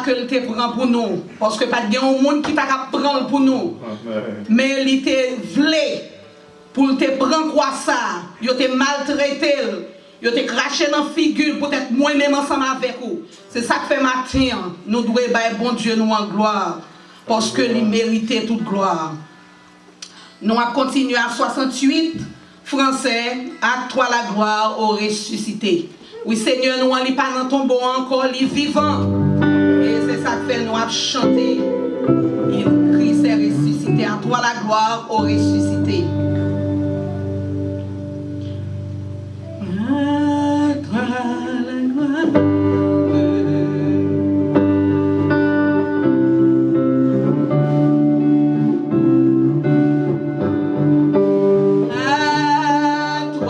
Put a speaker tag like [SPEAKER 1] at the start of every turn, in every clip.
[SPEAKER 1] que il te prend pour nous. Parce que pas de monde qui t'a prendre pour nous. Mais il te voulait pour te prendre quoi ça. Il te maltraité. Il te craché dans la figure pour être moi-même ensemble avec vous. C'est ça que fait matin. Nous devons bailler bon Dieu nous en gloire. Parce que il méritait toute gloire. Nous allons continuer à 68. Français, à toi la gloire au ressuscité. Oui Seigneur, nous n'allons pas dans ton tombeau encore, il est vivant. Et c'est ça que fait nous à chanter. Christ est ressuscité. À toi la gloire au ressuscité. À toi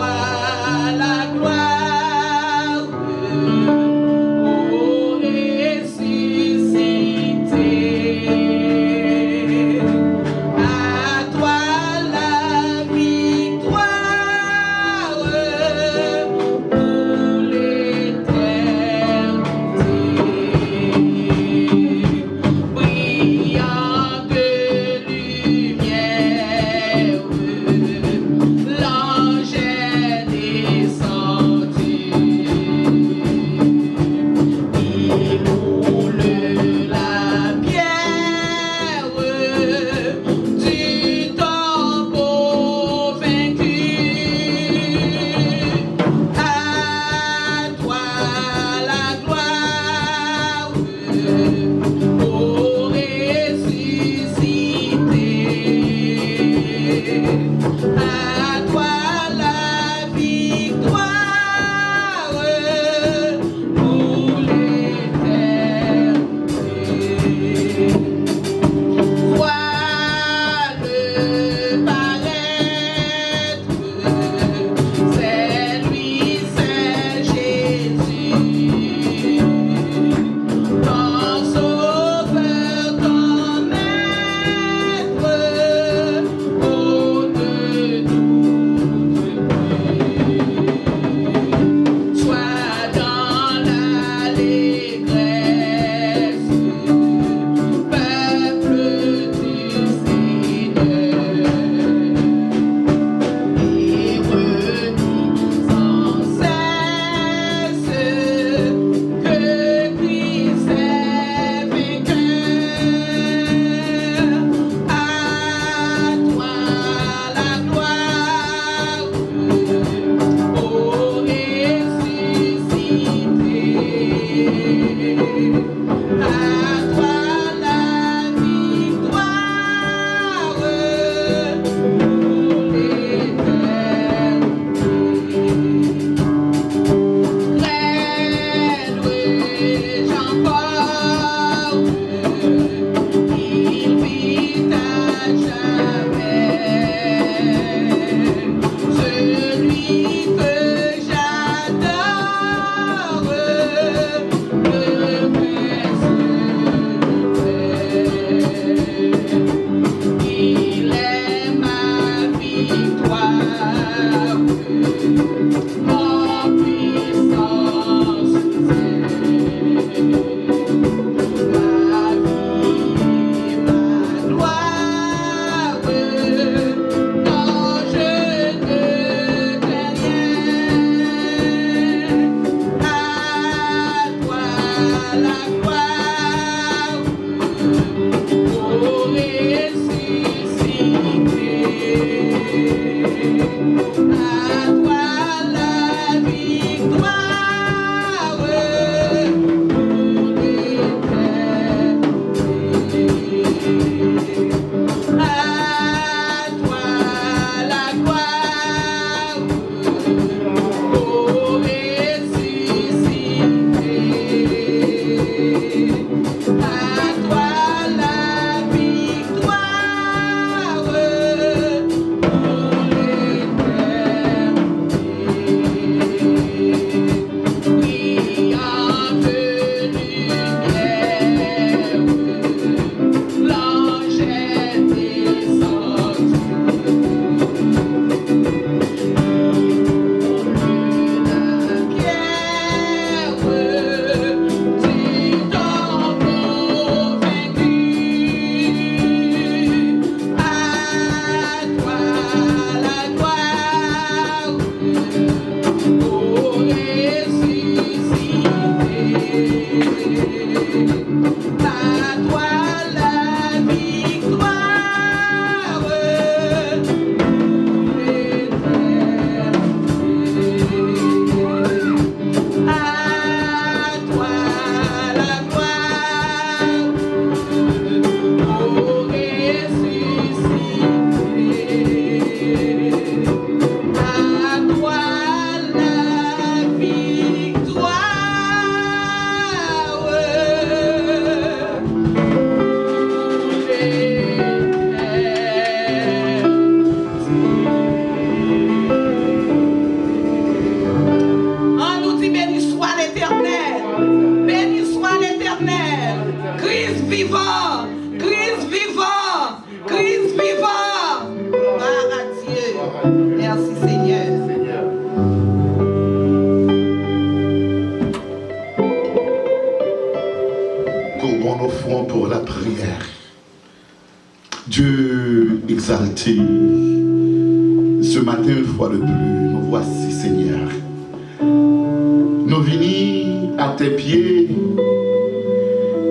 [SPEAKER 1] la gloire.
[SPEAKER 2] À toi la Dieu exalté, ce matin une fois de plus, nous voici Seigneur. Nous venons à tes pieds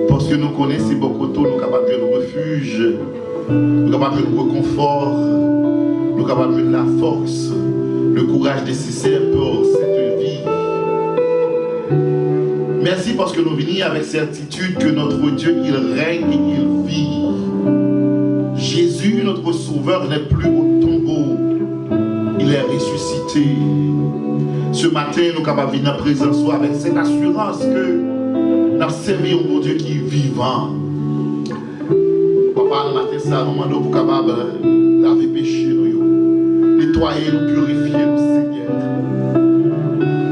[SPEAKER 2] parce que nous connaissons beaucoup de nous sommes capables de nous refuge, nous sommes capables de nous réconfort, nous sommes capables de la force, le courage nécessaire pour cette vie. Merci parce que nous venons avec certitude que notre Dieu, il règne et il vit. Jésus, notre Sauveur, n'est plus au tombeau. Il est ressuscité. Ce matin, nous sommes capables de venir en présence avec cette assurance que nous avons servi un bon Dieu qui est vivant. Papa, nous matin, ça, nous demandons pour capable de laver péché, nous, nettoyer, nous purifier, nous, Seigneur.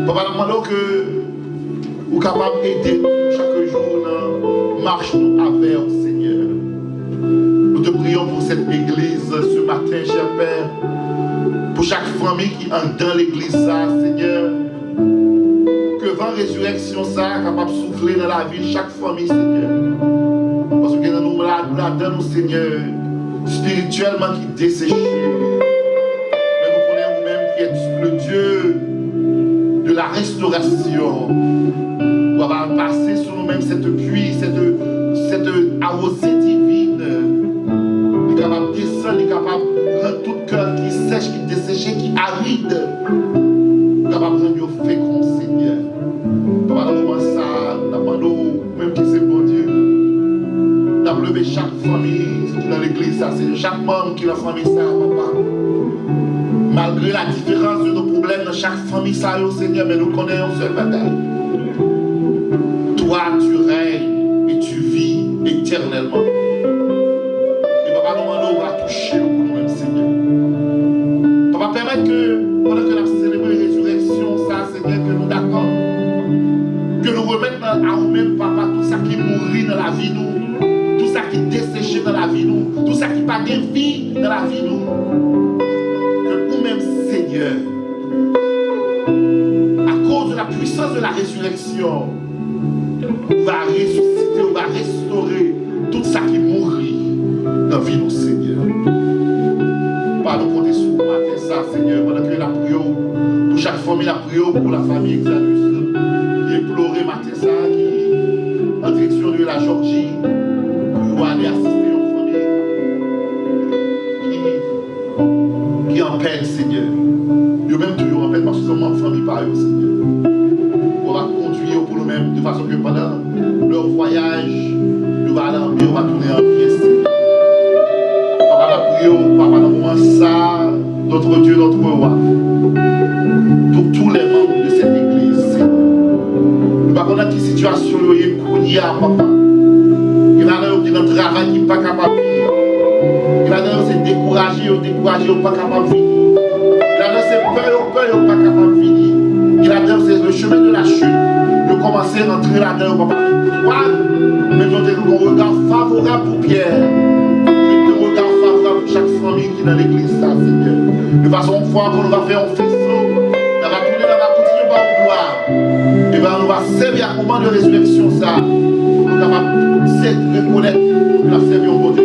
[SPEAKER 2] Papa, nous demandons que vous soyez capable d'aider chaque jour dans marche nous avec, Seigneur. Nous te prions pour cette église ce matin, cher Père, pour chaque famille qui est dans l'église, Seigneur. Que vent résurrection, ça, capable de souffler dans la vie de chaque famille, Seigneur. Parce que nous là-dedans, Seigneur, spirituellement qui est desséché. Mais nous connaissons nous-mêmes qui est le Dieu de la restauration. Nous allons passer sur nous-mêmes cette pluie, cette arrosée divine. Nous sommes capables de descendre, nous sommes capables de rendre tout cœur qui sèche, qui desséché, qui aride. Nous sommes capables de rendre fécond, Seigneur. Papa, nous demandons ça, nous demandons même qui c'est bon Dieu. Nous avons levé chaque famille qui est dans l'église, c'est chaque membre qui est dans la famille, ça, papa. Malgré la différence de nos problèmes dans chaque famille, ça, Seigneur, mais nous connaissons un seul bataille. Toi, tu règnes et tu vis éternellement. Et papa, nous demandons à toucher pour nous-mêmes, Seigneur. Papa, permettre que, pendant que nous avons célébré la résurrection, ça, Seigneur, que nous d'accord, que nous remettons à nous-mêmes, papa, tout ça qui mourit dans la vie, nous, tout ça qui est desséché dans la vie, nous, tout ça qui n'a pas de vie dans la vie, nous, que nous-mêmes, Seigneur, à cause de la puissance de la résurrection, on va ressusciter, on va restaurer tout ça qui mourit dans la vie de Seigneur. Par nous compter sur nous matin, ça, Seigneur, pendant que la prière pour chaque famille, la prière pour la famille Exalus, qui est pleurée matin, ça, qui en direction de la Georgie, pour aller assister aux familles qui en peine, Seigneur. Nous même toujours en peine parce que nous sommes en famille par eux, Seigneur. On va conduire pour nous-mêmes de façon que pendant leur voyage, nous allons aller en paix, on va tourner en pièce. Papa, la prière, papa, dans le moment ça, notre Dieu, notre roi, pour tous les membres de cette église. Nous ne savons pas dans quelle situation il y a, papa. Il y en a qui dans le travail qui n'est pas capable de vivre. Il y en a qui sont découragés, ils ne sont pas capables de vivre. Il y en a qui sont peur, ils ne sont pas capables de vivre. Il y en a c'est le chemin de la chute. De commencer à entrer là-dedans, papa. Toi, mais nous avons un regard favorable pour Pierre. Un regard favorable pour chaque famille qui est dans l'église, ça, Seigneur. De façon, une fois qu'on va faire un faisceau, on va tourner, on va continuer par une gloire. Et bien, on va servir à moment de résurrection, ça. On va reconnaître que la servi au bon Dieu.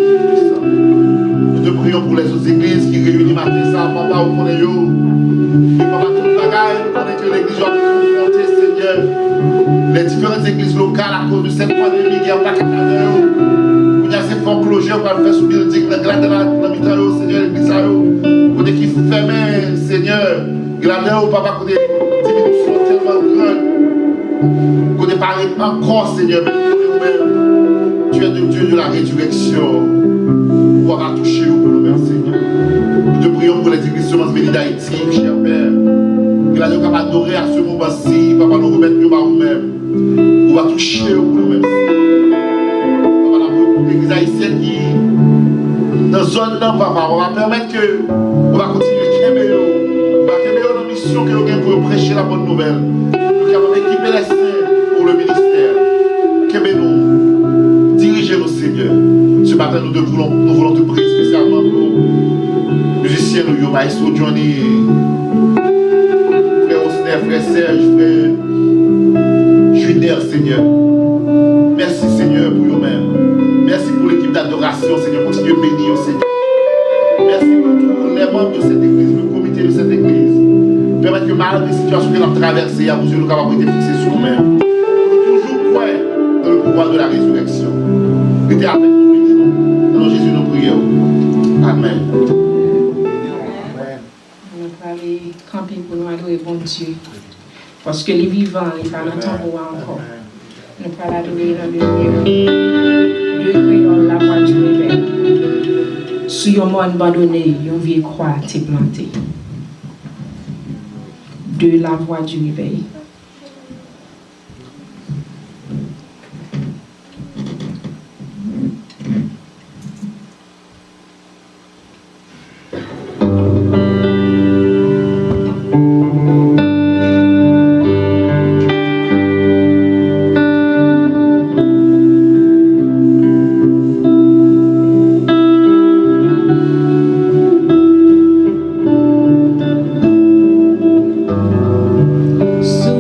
[SPEAKER 2] Nous te prions pour les autres églises qui réunissent matin, ça, papa, au connaît yo. Et papa, tout le bagage, nous connaissons que l'église doit confronter, Seigneur, les différentes églises locales à cause de cette pandémie qui est pas capable. projet qu'on va faire sous building, regarder la mitraille, Seigneur, l'église, côté qui ferme, Seigneur, regardez au papa, côté diminution tellement grande, côté paraît encore, Seigneur, tu es le Dieu de la résurrection, on va toucher pour nous-mêmes, Seigneur. Nous te prions pour les églises Semence Bénie d'Haïti, cher Père. Que la Dieu va adorer à ce moment-ci, papa, nous remettre nous par nous-mêmes. On va toucher pour nous-mêmes. Papa, pour l'église haïtienne qui, dans la zone là, papa, on va permettre que, on va continuer à Kéméo. On va Kéméo dans la mission que nous avons pour prêcher la bonne nouvelle. Nous avons équipé les saints pour le ministère. Kéméo, dirigez-nous, Seigneur. Ce matin, nous voulons te prier spécialement pour musiciens, nous, Maestro Johnny, frère Osner, frère Serge, frère Juner, Seigneur. Merci, Seigneur, pour eux-mêmes. Merci pour l'équipe d'adoration, Seigneur. Continue de bénir, Seigneur. Merci pour tous les membres de cette église, le comité de cette église. Permettre que malgré les situations que nous avons traversées, à vos yeux, nous avons été fixés sur nous-mêmes. Nous toujours croire dans le pouvoir de la résurrection. Restez avec nous. Dans Jésus, nous prions. Amen.
[SPEAKER 3] Nous allons camper pour nous adorer bon Dieu. Parce que les vivants, ils parlent encore. Nous allons adorer dans le lieu. Dieu créole la voix du réveil. Sous un monde abandonné, une vieille croix t'est plantée. De la voix du réveil.
[SPEAKER 4] So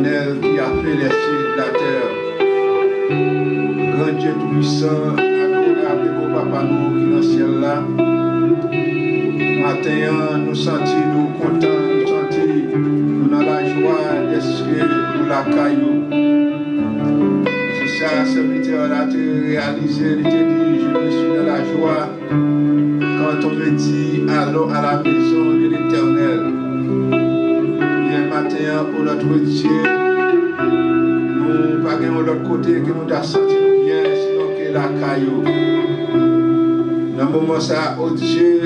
[SPEAKER 4] l'Éternel qui a fait les cieux de la terre. Grand Dieu tout-puissant, adorable mon papa nous qui dans le ciel là. Matin, nous sentons nous contents, nous sentons nous dans la joie d'esprit nous la caillou. C'est ça, serviteur là, tu réalisé, il te dit, je me suis dans la joie quand on me dit, allons à la maison de l'Éternel. Bien matin, pour notre Dieu, nous ne pas de l'autre côté que nous avons senti bien, sinon que la caillou. Dans le moment ça, oh Dieu,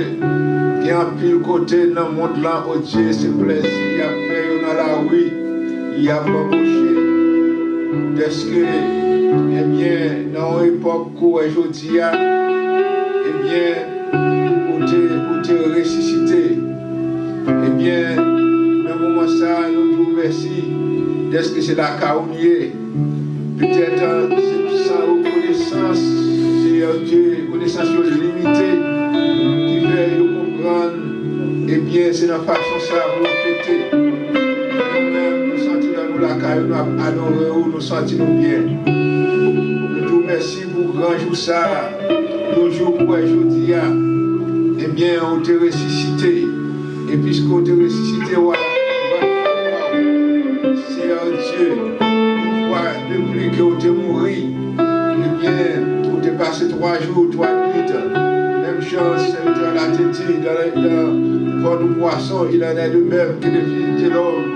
[SPEAKER 4] qui a pile côté dans le monde là, oh Dieu, c'est plaisir, il a fait dans la rue, il a bambouché. Est-ce que, eh bien, dans l'époque où aujourd'hui, eh bien, où tu es ressuscité, eh bien, dans le moment ça, nous nous merci. Est-ce que c'est la caounie? Peut-être c'est sans reconnaissance, c'est Dieu, connaissance limitée, qui fait nous comprendre, eh bien, c'est la façon ça vous fêter. Nous-mêmes, nous sentons dans nous la caille, nous adorons, nous sentons bien. Nous vous merci pour grand jour ça, le jour pour aujourd'hui, eh bien, on t'a ressuscité. Et puisqu'on t'a ressuscité, voilà, c'est Dieu. Depuis que tu es mort, eh bien, tu es passé 3 jours, 3 nuits. Même chose, c'est dans la tête, dans votre poisson, il en est de même que les filles de l'homme.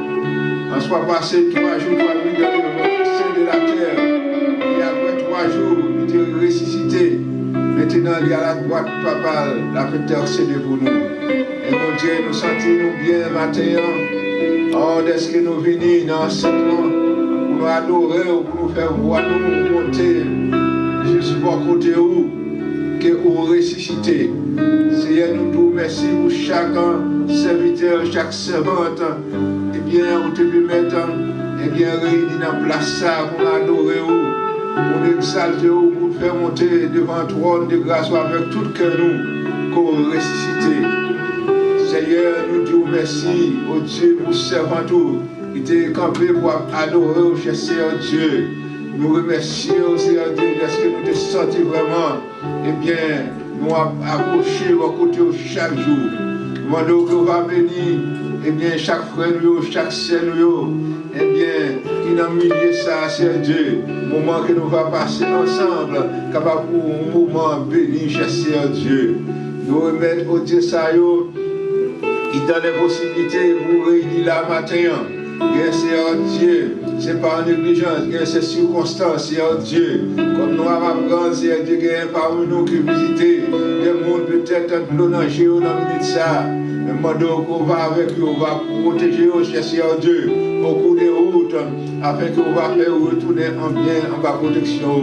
[SPEAKER 4] On soit passé 3 jours, 3 nuits dans le sein de la terre. Et après 3 jours, il est ressuscité. Maintenant, il y a la droite, papa, la terre c'est pour nous. Et mon Dieu, nous sentons bien maintenant. Oh, est-ce que nous venons dans ce monde? Pour nous adorer, pour nous faire voir, nous monter juste pour côté où que vous ressuscitez. Seigneur, nous vous merci pour chaque serviteur, chaque servante. Eh bien, vous te permettez, eh bien, réunir dans la place ça, pour adorer vous, pour exalter vous, pour faire monter devant le trône de grâce avec tout le cœur nous, pour ressusciter. Seigneur, nous te merci, oh Dieu, pour servant tout. Il était campé pour adorer au Seigneur Dieu. Nous remercions, Seigneur Dieu, parce que nous te sentons vraiment, eh bien, nous approcher au côté chaque jour. Nous demandons que nous va bénir, eh bien, chaque frère, chaque sœur, eh bien, qui dans le milieu ça, Seigneur Dieu, moment que nous va passer ensemble, capable pour un moment béni, Seigneur Dieu. Nous remettons au Dieu ça, il donne les possibilités pour réunir la matin. Seigneur Dieu, c'est pas en négligence, c'est circonstance, Seigneur Dieu. Comme nous avons appris, Seigneur Dieu, il y a parmi nous qui visitent des mondes peut-être un peu dans le minute ça. Mais demandons qu'on va avec eux, on va protéger eux, Seigneur Dieu, au cours des routes, afin qu'on va faire retourner en bien, en bas protection.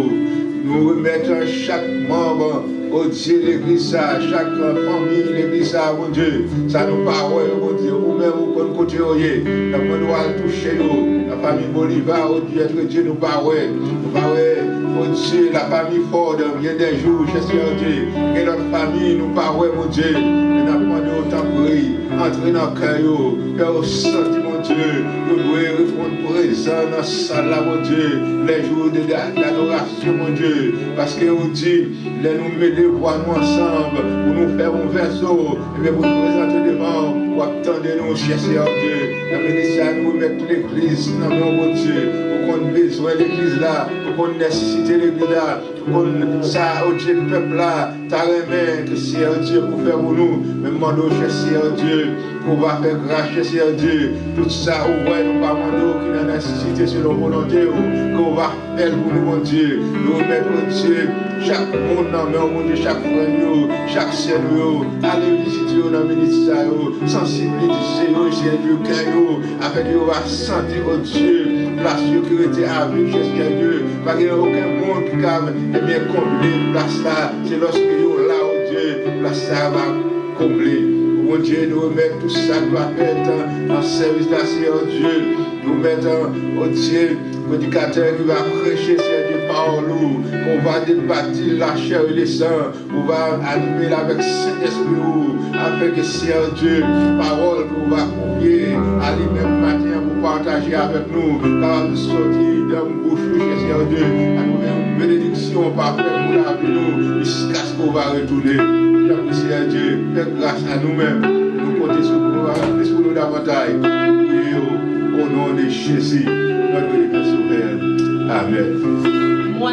[SPEAKER 4] Nous remettons chaque membre au Dieu l'église, chaque famille, l'église, mon Dieu, ça nous parle, mon Dieu, ou même au côté, la doit toucher nous, la famille Bolivar, oh Dieu, que Dieu nous parle, oh Dieu, la famille Ford, vient des jours, Seigneur Dieu, et notre famille nous parle, mon Dieu, et nous demandons autant de bruit, entrer dans le cœur, faire au sentiment, mon Dieu, nous devons répondre présent dans ça là, mon Dieu, les jours d'adoration, mon Dieu, parce qu'on dit, les nous mêler, voir nous ensemble, pour nous faire un verso, et bien pour nous présenter devant, pour attendre nous, Seigneur Dieu, la ministre nous mettre l'église, dans mon Dieu, pour qu'on ait besoin de l'église là, pour qu'on nécessite l'église là, pour qu'on ça, au Dieu, le peuple là, ta remède, que Seigneur Dieu, pour faire pour nous, mais demandons, Seigneur Dieu, qu'on va faire grâce, Seigneur Dieu, tout ça, où nous pas demander qui a nécessité selon volonté, qu'on va faire pour nous, mon Dieu, nous mettre, mon Dieu, chaque monde dans mon Dieu, chaque frère, chaque sœur, allez visiter dans le ministère, sensibiliser, Seigneur Dieu, afin que vous va sentir, oh Dieu, la sécurité avec Seigneur Dieu, parce qu'il n'y a aucun monde qui a bien comblé place là, c'est lorsque vous là, oh Dieu, place là va combler. Mon Dieu, nous remettons tout ça qui va être en service de Seigneur Dieu. Nous mettons, oh Dieu, prédicateur qui va prêcher, Seigneur Dieu, parole, on va débattre la chair et le sang, on va animer avec Saint-Esprit, afin que Seigneur Dieu, parole qu'on va confier à lui-même matin. pour partager avec nous, capable de sortir d'un bouche, Seigneur Dieu, à nous une bénédiction parfaite pour la vie nous, jusqu'à ce qu'on va retourner. Seigneur Dieu, fais grâce à nous-mêmes, nous comptons sur vous, plus pour nous davantage. Au nom de Jésus, notre bénédiction sauveur. Amen.
[SPEAKER 3] Moi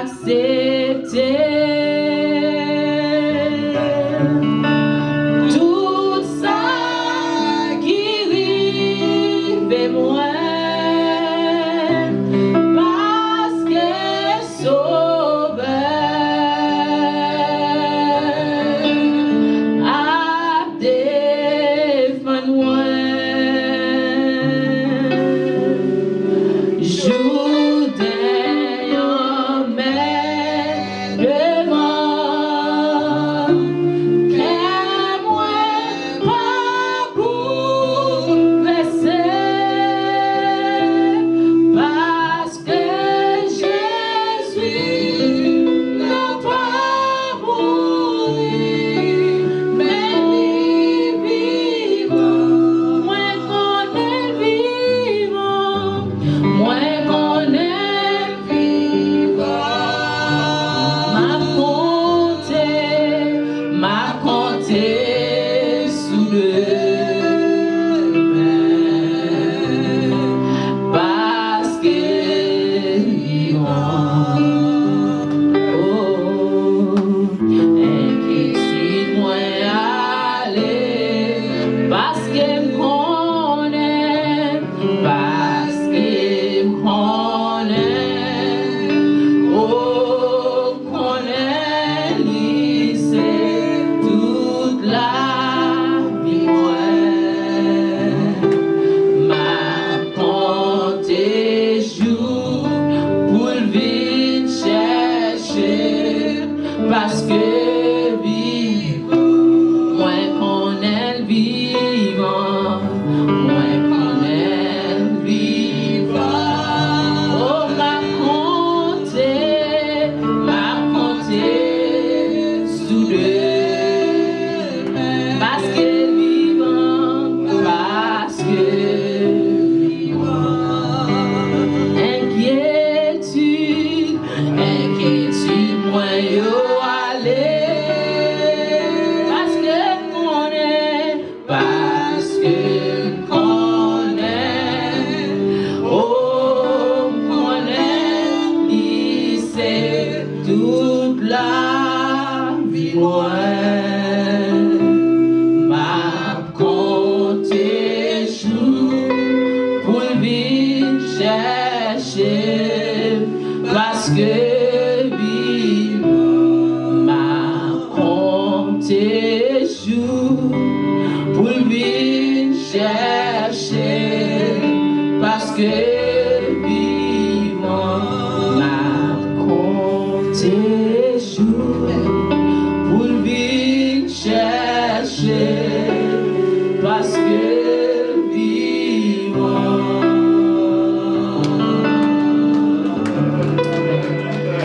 [SPEAKER 3] accepté tout ça qui rive moi parce que sauveur a défendu moi. Parce que vivant, moins qu'on est vivant, moins qu'on est vivant. Oh, m'a compté sous deux. Parce que vivant, inquiétude, moi yo. Toute la vie, moi, m'a compté jour pour venir chercher, parce que vivant, m'a compté jour pour venir chercher, parce que tes jours pour venir chercher, parce que vivant.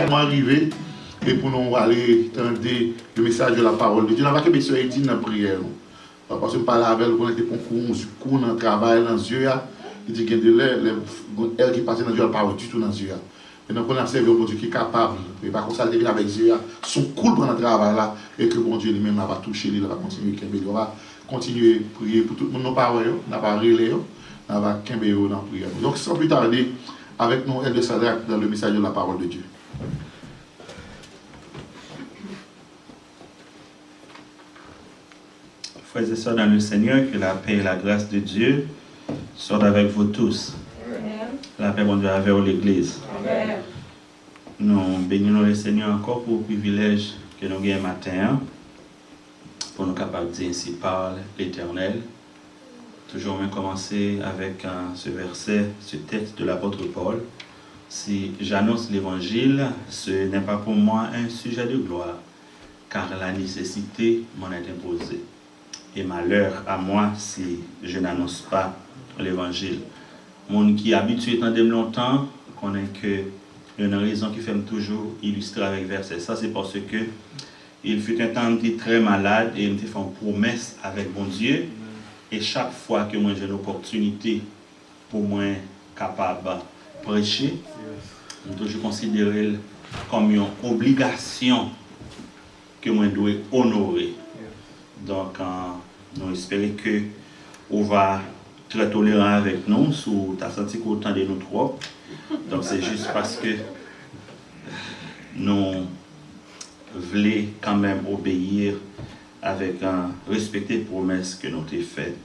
[SPEAKER 2] Nous arriver et pour nous aller entendre le message de la parole de Dieu. Nous avons que monsieur Edine dans la prière. Parce que nous parlons avec elle, on était concours dans le travail, dans les yeux. Il dit qu'il y a de l'air qui passe dans les yeux, elle ne parle pas du tout dans les yeux. Et donc, on a servi au Dieu qui est capable, et pas comme ça, avec Dieu, sont cool pendant le travail là, et que bon Dieu lui-même va toucher, il va continuer, il va continuer à prier pour tout le monde, nos parents, on va relayer, on va camber dans la prière. Donc, sans plus tarder, avec nous, elle de Sadrach dans le message de la parole de Dieu.
[SPEAKER 5] Frères et sœurs dans le Seigneur, que la paix et la grâce de Dieu soient avec vous tous. La paix, bon Dieu, avec l'Église. Nous bénissons le Seigneur encore pour le privilège que nous avons matin, pour nous capables de dire ainsi parle l'Éternel. Toujours, on va commencer avec ce verset, ce texte de l'apôtre Paul. Si j'annonce l'Évangile, ce n'est pas pour moi un sujet de gloire, car la nécessité m'en est imposée. Et malheur à moi si je n'annonce pas l'Évangile. Mon qui est habitué tant de longtemps, connaît que une raison qui fait toujours illustrer avec verset. Ça, c'est parce que il fut un temps où j'étais très malade et il me fait une promesse avec bon Dieu Et chaque fois que moi j'ai une opportunité pour moi capable de prêcher, je toujours considérer comme une obligation que moi dois honorer. Donc, nous espérons que on va très tolérant avec nous, si tu as senti qu'on de nous trop. Donc, c'est juste parce que nous voulons quand même obéir avec un respecter les promesses que nous avons faites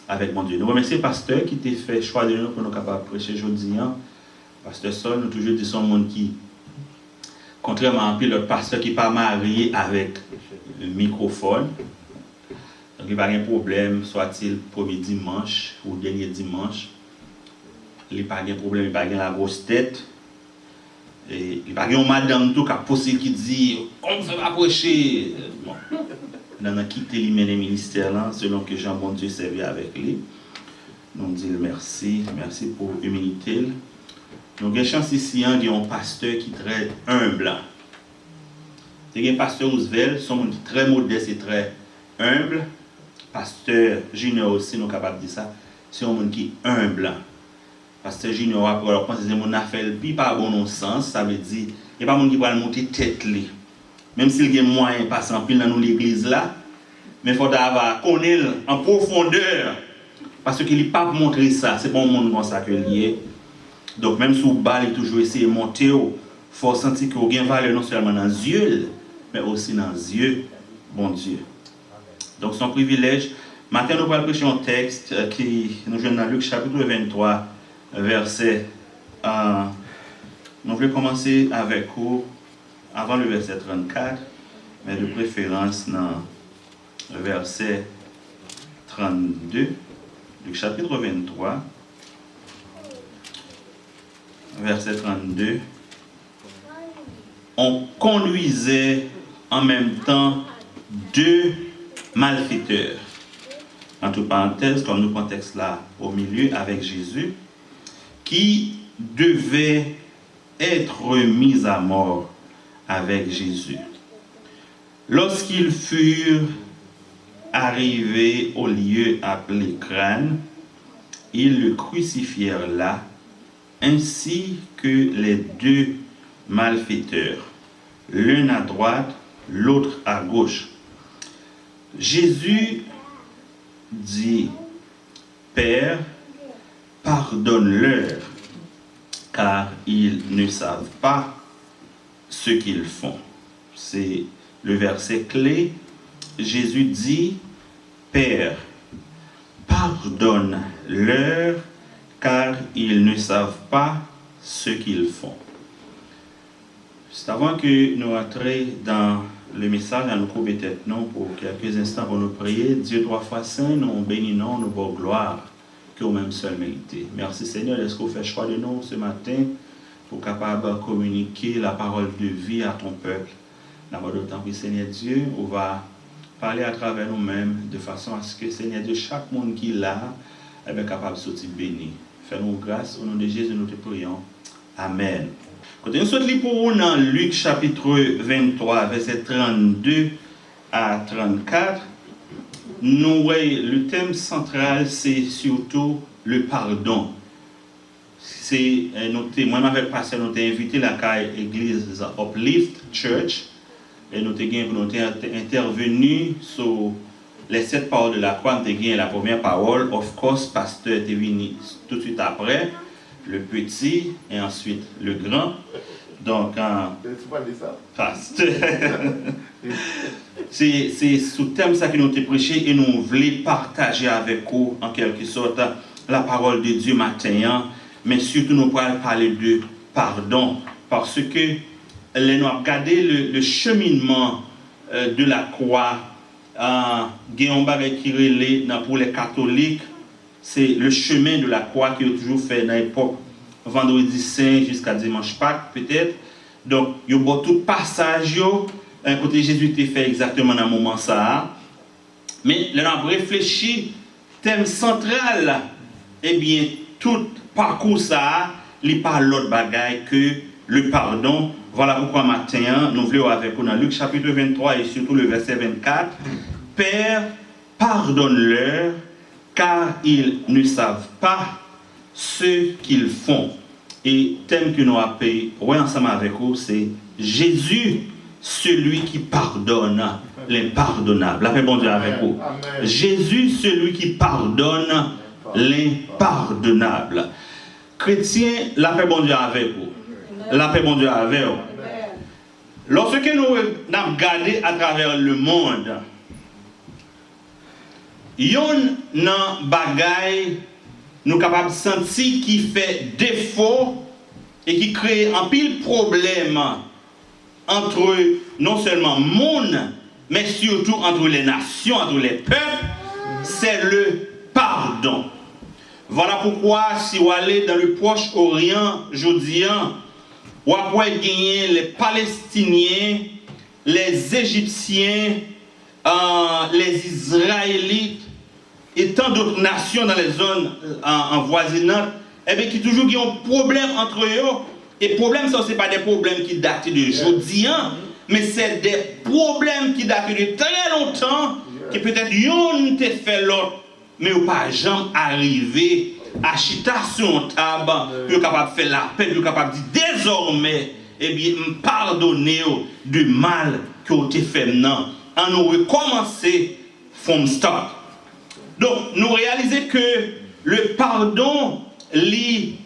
[SPEAKER 5] avec mon Dieu. Nous remercions le pasteur qui t'a fait choix de nous pour nous capables de prêcher aujourd'hui. Pasteur Sol, nous toujours dit son monde qui, contrairement à l'autre pasteur qui n'est pas marié avec le microphone, donc il n'y a pas de problème, soit-il premier dimanche ou dernier dimanche, il n'y a pas de problème, il n'y a pas de la grosse tête. Et il n'y a pas de madame tout qui a posé qui dit on ne va pas prêcher. Bon. Nous avons quitté les ministères là, selon que Jean bon Dieu servait avec lui. Nous disons merci, merci pour l'humilité. Nous avons chance ici, il y a un pasteur qui est très humble. Il y a un pasteur Roosevelt, son très modeste et très humble. Pasteur Junior aussi, nous sommes capables de dire ça. C'est un monde qui est humble. Pasteur Junior, après, on pense que c'est mon affaire, puis pas bon sens, ça veut dire, il n'y a pas de monde qui va monter tête. Même s'il y a moyen de passer en pile dans l'église là, mais il faut avoir connaître en profondeur. Parce qu'il n'est pas montré ça, c'est pas un monde comme ça que lié. Donc même si vous balle toujours essayer de monter, il faut sentir que vous avez valeur non seulement dans les yeux, mais aussi dans les yeux, bon Dieu. Donc c'est un privilège. Maintenant nous allons prêcher un texte qui nous vient dans Luc chapitre 23, verset 1. Nous voulons commencer avec vous avant le verset 34, mais de préférence dans le verset 32, du chapitre 23, verset 32. On conduisait en même temps deux malfaiteurs. Entre parenthèses, comme nous prenons texte là au milieu avec Jésus, qui devaient être mis à mort avec Jésus. Lorsqu'ils furent arrivés au lieu appelé Crâne, ils le crucifièrent là, ainsi que les deux malfaiteurs, l'un à droite, l'autre à gauche. Jésus dit, Père, pardonne-leur, car ils ne savent pas ce qu'ils font. C'est le verset clé. Jésus dit, Père, pardonne-leur, car ils ne savent pas ce qu'ils font. C'est avant que nous entrions dans le message, à nous couper tête non pour quelques instants pour nous prier. Dieu trois fois saint, nous bénissons, nous bonne gloire que vous-même seul méritez. Merci Seigneur, est-ce que vous faites choix de nous ce matin pour capable de communiquer la parole de vie à ton peuple. D'abord d'autant que Seigneur Dieu, on va parler à travers nous-mêmes de façon à ce que Seigneur Dieu, chaque monde qui est là, est capable de sortir béni. Fais-nous grâce, au nom de Jésus, nous te prions. Amen. Quand nous sommes pour vous dans Luc chapitre 23, verset 32 à 34, nous voyons le thème central, c'est surtout le pardon. C'est noté, moi avec pasteur, nous avons invité la église Uplift Church et nous avons intervenu sur les 7 paroles de la croix. Nous avons la première parole, of course, pasteur est venu tout de suite après, le petit et ensuite le grand. Donc, c'est sous thème ça que nous avons prêché et nous voulons partager avec vous en quelque sorte la parole de Dieu matin, mais surtout nous pourrons parler de pardon parce que nous avons regardé le cheminement de la croix. Guillaume qui relève pour les catholiques, c'est le chemin de la croix qui est toujours fait dans l'époque vendredi saint jusqu'à dimanche Pâques peut-être. Donc il y a tout passage côté Jésus était fait exactement dans le moment ça. Mais là on a réfléchi thème central, eh bien tout parcours ça, il parle l'autre bagaille que le pardon. Voilà pourquoi matin nous voulons avec vous dans Luc chapitre 23 et surtout le verset 24. Père, pardonne-leur, car ils ne savent pas ce qu'ils font. Et thème que nous avons payé ensemble avec vous, c'est Jésus, celui qui pardonne l'impardonnable. La paix bon Dieu avec vous. Jésus, celui qui pardonne l'impardonnable. Chrétien, la paix bon Dieu avec vous. La paix bon Dieu avec vous. Lorsque nous avons regardé à travers le monde, yon nan bagay nous capables de sentir qui fait défaut et qui crée un pile problème entre non seulement monde, mais surtout entre les nations, entre les peuples, c'est le pardon. Voilà pourquoi si vous allez dans le Proche-Orient, aujourd'hui, vous pouvez gagner les Palestiniens, les Égyptiens, les Israélites et tant d'autres nations dans les zones envoisinantes, eh bien, qui toujours ont un problème entre eux. Et problème, ça, ce n'est pas des problèmes qui datent de aujourd'hui, mais c'est des problèmes qui datent de très longtemps, qui peut-être yon te fait l'autre, mais ou pas jamais arrivé à chita sur une table, puis capable de faire la paix, puis capable de dire désormais, eh bien, pardonnez du mal que vous avez fait maintenant. On nous recommencer from start. Donc, nous réalisons que le pardon, li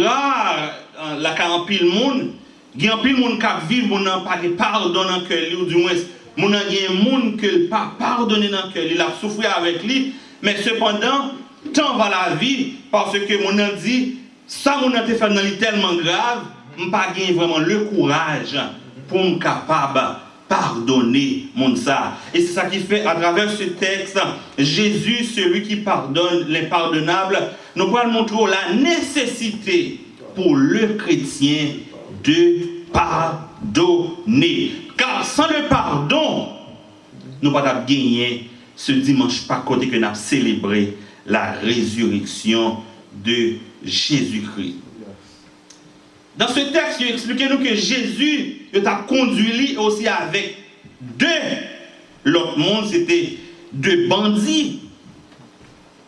[SPEAKER 5] rare, la ka en pile monde, il y a un pile monde qui vit, mon n'a pas de pardon dans le cœur, ou du moins, mon n'a pas monde que pas pardonné dans le cœur, il a souffert avec lui, mais cependant, tant va la vie, parce que mon a dit, ça mon a fait dans le tellement grave, je n'ai pas vraiment le courage pour me capable pardonner mon ça. Et c'est ça qui fait à travers ce texte, Jésus, celui qui pardonne l'impardonnable, nous pouvons montrer la nécessité pour le chrétien de pardonner. Car sans le pardon, nous ne pouvons pas gagner ce dimanche par côté que nous avons célébré la résurrection de Jésus-Christ. Dans ce texte, il explique nous que Jésus a conduit aussi avec deux. L'autre monde, c'était deux bandits.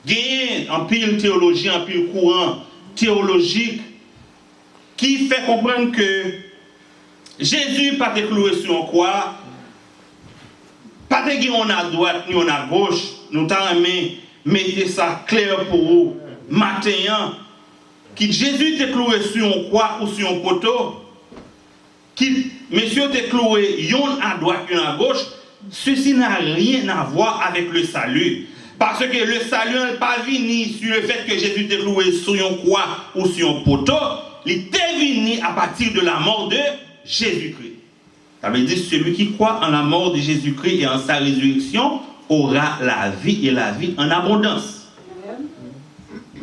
[SPEAKER 5] Il y a un pile théologie, un pile courant théologique qui fait comprendre que Jésus pas été cloué sur un croix, pas été guéri à droite ni à gauche. Nous t'avons mettez ça clair pour vous. Matin, qui Jésus était cloué sur un croix ou sur un poteau, qui monsieur était cloué yon à droite, yon à gauche, ceci n'a rien à voir avec le salut. Parce que le salut n'est pas venu sur le fait que Jésus était cloué sur un croix ou sur un poteau, il était venu à partir de la mort de Jésus-Christ. Ça veut dire celui qui croit en la mort de Jésus-Christ et en sa résurrection aura la vie et la vie en abondance.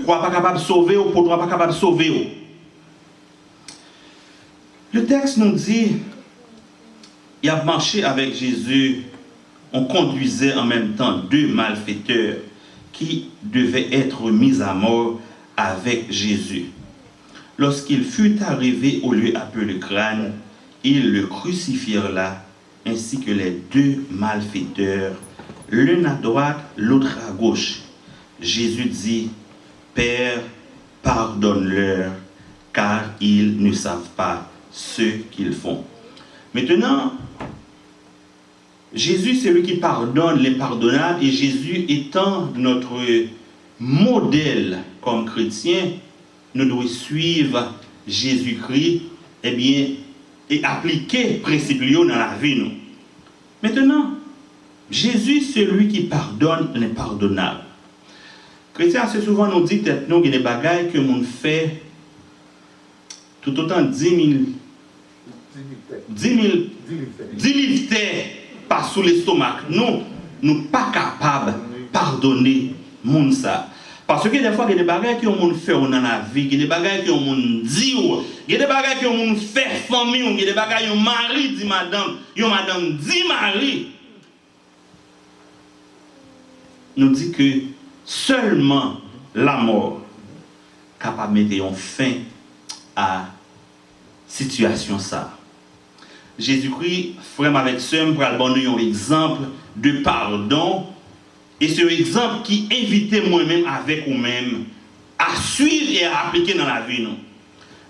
[SPEAKER 5] Croix pas capable de sauver ou pour pas capable de sauver. Le texte nous dit, il a marché avec Jésus, on conduisait en même temps deux malfaiteurs qui devaient être mis à mort avec Jésus. Lorsqu'il fut arrivé au lieu appelé Crâne, ils le crucifièrent là, ainsi que les deux malfaiteurs, l'un à droite, l'autre à gauche. Jésus dit, Père, pardonne-leur, car ils ne savent pas ce qu'ils font. Maintenant, Jésus, c'est lui qui pardonne l'impardonnable, et Jésus étant notre modèle comme chrétien, nous devons suivre Jésus-Christ et appliquer les principes dans la vie. Nous. Maintenant, Jésus, c'est lui qui pardonne l'impardonnable. Chrétiens, assez souvent nous dit que nous avons des bagailles que nous fait tout autant 10 000 livres pas sous l'estomac. Nous ne sommes pas capables de pardonner moun ça. Parce que des fois, il y a des bagailles que nous fait dans la vie, il y a des bagailles que nous dit, il y a des bagailles que nous fait famille, il y a des bagailles que mari dit madame, madame dit mari. Nous dit que seulement la mort est capable de mettre fin à la situation ça. Jésus-Christ, frère avec sœur, pour donner un exemple de pardon Et c'est un exemple qui invite moi-même avec vous-même à suivre et à appliquer dans la vie. Non?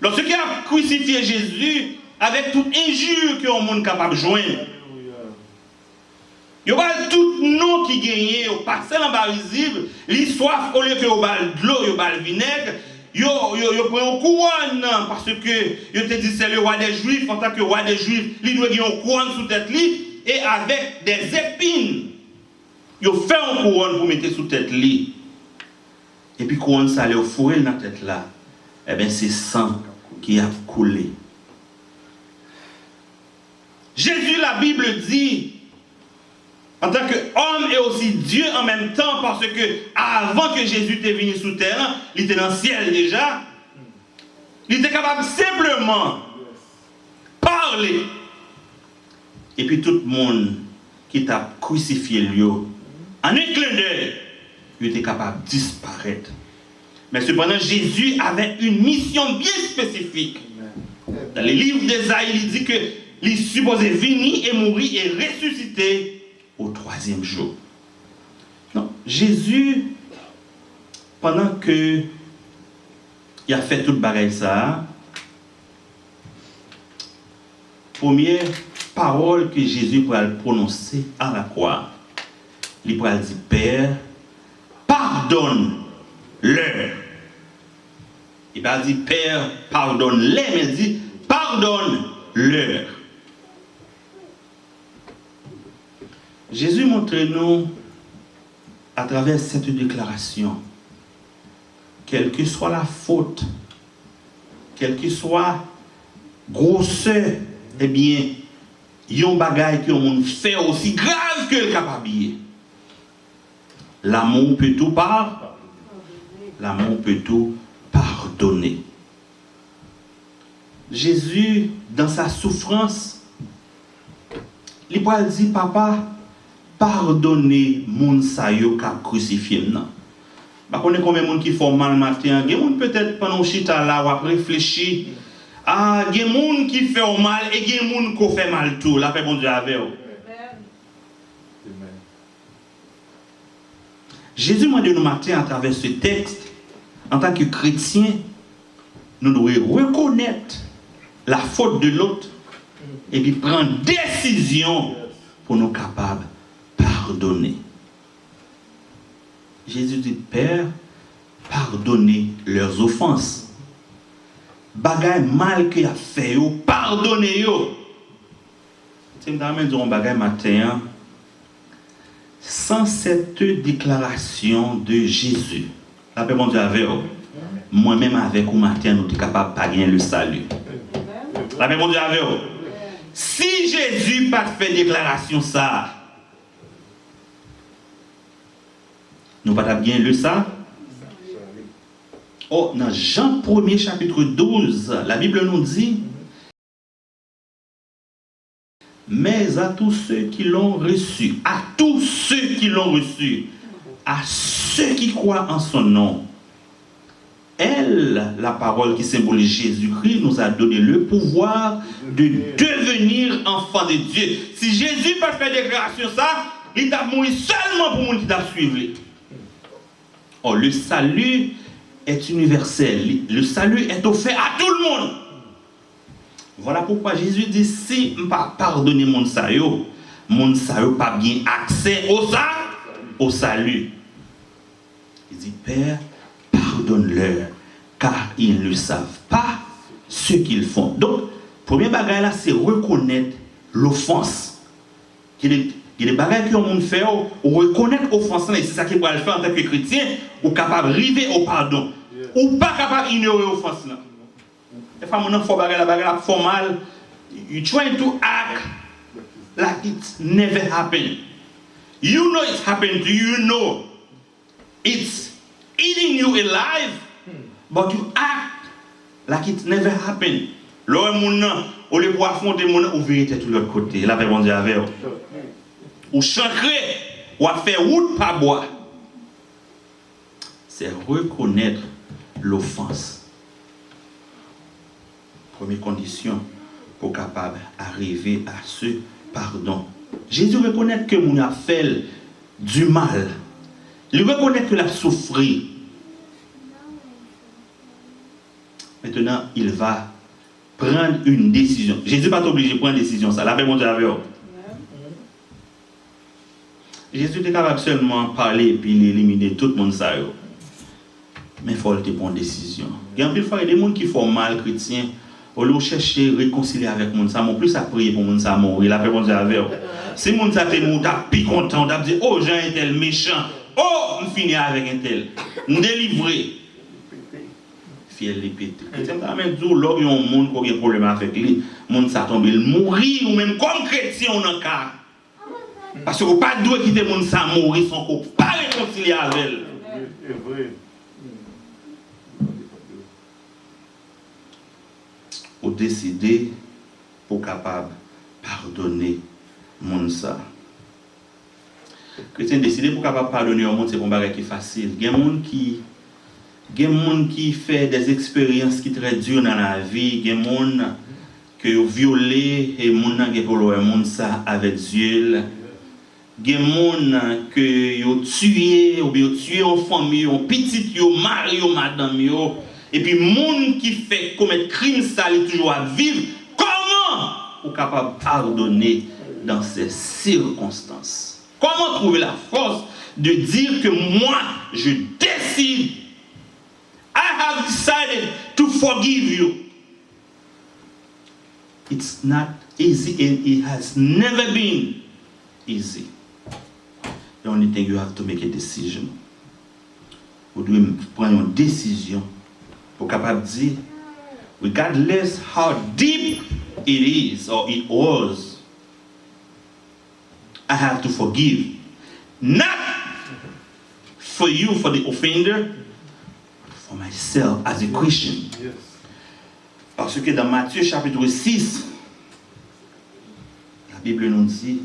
[SPEAKER 5] Lorsque a crucifié Jésus avec toute injure que le monde est capable de joindre, il y a tout nom qui gagne, au passé dans la visible, les soif au lieu que au bal de l'eau, au bal vinaigre, yo prend une couronne parce que yo te dit c'est le roi des Juifs en tant que roi des Juifs, il doit gagner une couronne sous tête lui et avec des épines. Yo fait une couronne pour mettre sous tête lui. Et puis couronne ça allait au fourré dans tête là. Eh bien c'est sang qui a coulé. Jésus, la Bible dit, en tant qu'homme et aussi Dieu en même temps, parce que avant que Jésus était venu sous terre, il était dans le ciel déjà, il était capable simplement parler. Et puis tout le monde qui t'a crucifié lui, en un clin d'œil, il était capable de disparaître. Mais cependant, Jésus avait une mission bien spécifique. Dans les livres d'Ésaïe, il dit que il supposait venir et mourir et ressusciter au 3e jour. Non, Jésus, pendant que il a fait toute bagaille ça, première parole que Jésus pourrait prononcer à la croix, il pourrait dire Père, pardonne-leur. Il va dire Père, pardonne-les, mais il dit pardonne-leur. Jésus montre-nous à travers cette déclaration, quelle que soit la faute, quelle que soit grosseur, eh bien, il y a un bagage que on fait aussi grave que le capable. L'amour peut tout pardonner. Jésus, dans sa souffrance, il peut dire papa, pardonnez moun sa yo ka crucifié nan. Ba connait combien moun qui font mal matin, gen moun peut-être pendant chita là ou après réfléchir, gen moun qui fait mal et gen moun qui fait mal tout. La paix bon Dieu avec vous. Jésus m'a dit nous matin à travers ce texte, en tant que chrétien, nous devons reconnaître la faute de l'autre et puis prendre décision pour nous capables pardonner. Jésus dit, Père, pardonnez leurs offenses. Bagay mal que a fait, pardonnez yo. C'est une dame un bagay matin, sans cette déclaration de Jésus, la paix mon Dieu avec vous, moi-même avec vous matin, nous sommes capables de gagner le salut. La paix mon Dieu avec vous. Si Jésus n'a pas fait déclaration ça, nous ne pouvons pas bien le ça. Oh, dans Jean 1er chapitre 12, la Bible nous dit, mais à tous ceux qui l'ont reçu, à tous ceux qui l'ont reçu, à ceux qui croient en son nom, elle, la parole qui symbolise Jésus-Christ, nous a donné le pouvoir de devenir enfants de Dieu. Si Jésus n'a pas fait déclaration ça, il a mouru seulement pour les gens qui t'a suivi. Oh, le salut est universel. Le salut est offert à tout le monde. Voilà pourquoi Jésus dit, si je ne pas pardonner mon salut pas bien accès au salut. Il dit, Père, pardonne-leur, car ils ne savent pas ce qu'ils font. Donc, premier bagage là, c'est reconnaître l'offense. Il y a des bagages que l'on fait, ou reconnaître l'offense, et c'est ça qu'il faut le faire en tant que chrétien, ou capable d'arriver au pardon, ou pas capable d'ignorer l'offense. Des fois, mon enfant la bagarre fait mal. You trying to act like it never happened. You know it's happened to you. You know it's eating you alive, but you act like it never happened. L'homme mon au lieu pour affronter mon ou vérité tout l'autre côté. La paix bon Dieu avec vous. Ou chancrer ou à faire route par bois. C'est reconnaître l'offense. Première condition pour capable arriver à ce pardon. Jésus reconnaît que mon a fait du mal Il reconnaît que la souffrir. Maintenant, il va prendre une décision. Jésus n'est pas obligé de prendre une décision. Ça, la paix, mon Dieu, avec vous. Jésus était capable seulement de parler et puis éliminer tout le monde. Mais il faut prendre une décision. Il y a des gens qui font mal chrétien. Au lieu de chercher à réconcilier avec les gens, plus à prier pour les gens mourir. La paix, mon Dieu, avec vous. Si les gens sont plus contents, ils disent oh, Jean est tel méchant. Oh, je finis avec un tel. Je délivré. Fiel les pétés. C'est quand même dur, là, il y a un monde qui a un problème avec lui. Le monde s'est tombé, il mourit, ou même comme chrétien, on a un cas. Parce que vous ne pouvez pas quitter le monde sans mourir, sans qu'on ne pas réconcilier avec elle. C'est vrai. Vous décidez pour capable pardonner le monde ça. Chrétien décider pour capable pardonner au monde, c'est un bagage qui est facile. Il y a des gens qui fait des expériences qui sont très dures dans la vie. Il y a des gens qui ont violé et des gens qui ont ça avec Dieu. Il y a des gens qui ont tué, ou bien tué en famille, en petit, mari, madame. Et puis, les gens qui fait commettre crime, ça est toujours à vivre. Comment vous êtes capable de pardonner dans ces circonstances? Comment trouver la force de dire que moi, je décide, I have decided to forgive you. It's not easy and it has never been easy. The only thing you have to make a decision. Vous devez prendre une décision pour capable de dire, regardless how deep it is or it was, I have to forgive. Not for you, for the offender, for myself as a Christian. Yes. Parce que dans Matthieu chapitre 6, la Bible nous dit,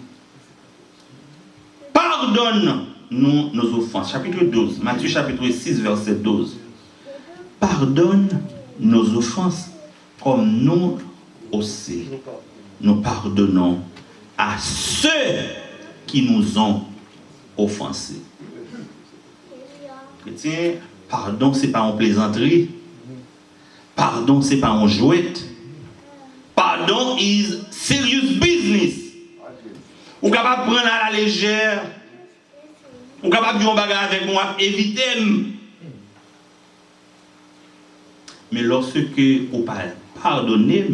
[SPEAKER 5] pardonne-nous nos offenses. Chapitre 12, Matthieu chapitre 6, verset 12. Pardonne nos offenses comme nous aussi, nous pardonnons à ceux qui nous ont offensés. Chrétien, pardon, ce n'est pas en plaisanterie. Pardon, ce n'est pas en jouette. Pardon is serious business. Ou capable de prendre à la légère. Ou capable de faire un bagage avec moi, évitez. Mais lorsque vous pardonnez,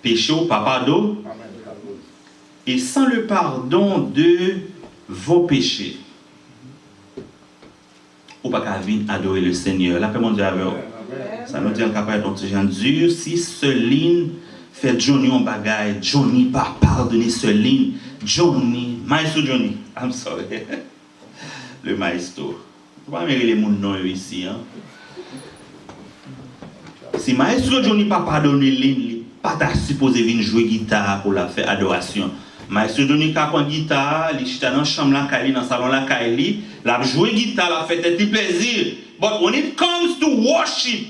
[SPEAKER 5] péché ou pas pardon, et sans le pardon de vos péchés, vous ne pouvez pas adorer le Seigneur. La paix mondiale avec vous. Ça nous dit en capable de gens dur. Si Celine fait Johnny en bagaille, Johnny pas pardonner Celine. Johnny, Maestro Johnny, I'm sorry. Le Maestro. On va mettre les gens ici. Hein? Si Maestro Johnny pas pardonner Lynn, pas supposé venir jouer guitare pour la faire adoration. Maestro Johnny a une guitare, il est dans la chambre, dans le salon, il a joué guitare, il a fait des plaisir. But when it comes to worship,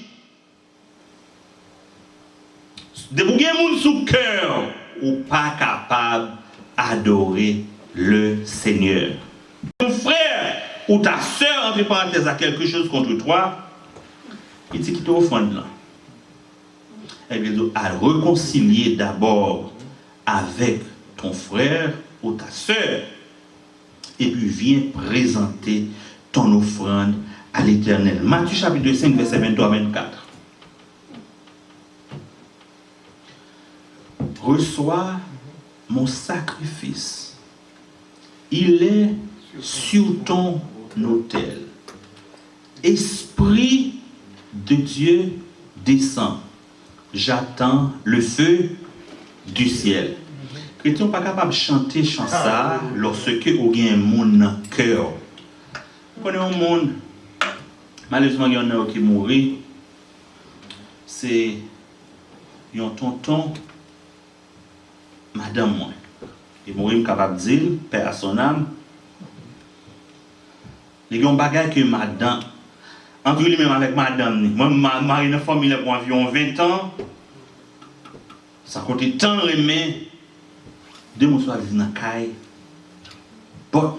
[SPEAKER 5] de vous avez sous cœur, ou pas capable d'adorer le Seigneur. Ton frère ou ta soeur, entre parenthèses, a quelque chose contre toi, il dit qu'il te offende là. Elle veut à réconcilier d'abord avec ton frère ou ta soeur, et puis viens présenter ton offrande à l'Éternel. Matthieu chapitre 5, verset 23-24. Reçois mon sacrifice. Il est sur ton autel. Esprit de Dieu descend. J'attends le feu du ciel. Chrétien n'est pas capable de chanter ça lorsque vous avez un monde dans le cœur. Vous connaissez un monde, malheureusement, il y en a qui mourent. C'est un tonton, madame, moi. Il mourit capable de dire, père à son âme. Il y a un bagage que madame, entre lui-même avec madame, moi, ma mari dans la famille pour environ 20 ans, ça compte tant remet. Deux mois soir dans la caille. Bon,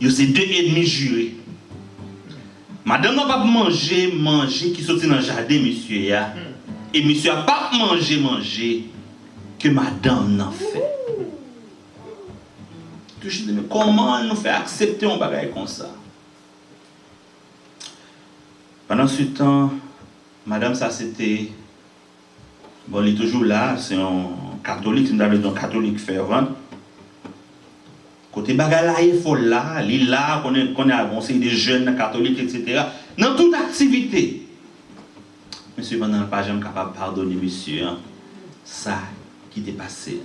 [SPEAKER 5] il y a ces deux ennemis jurés. Madame n'a pas manger qui sortit dans le jardin, monsieur. Et monsieur n'a pas manger que madame n'a fait. Je dis, mais comment nous fait accepter un bagage comme ça? Pendant ce temps, madame, ça c'était. Bon, il est toujours là, c'est un catholique, c'est un catholique fervent. Côté bagage là, il faut là, il est là, qu'on a avancé des jeunes catholiques, etc. Dans toute activité. Monsieur, pendant pas jamais capable de pardonner, monsieur, hein, ça qui t'est passé.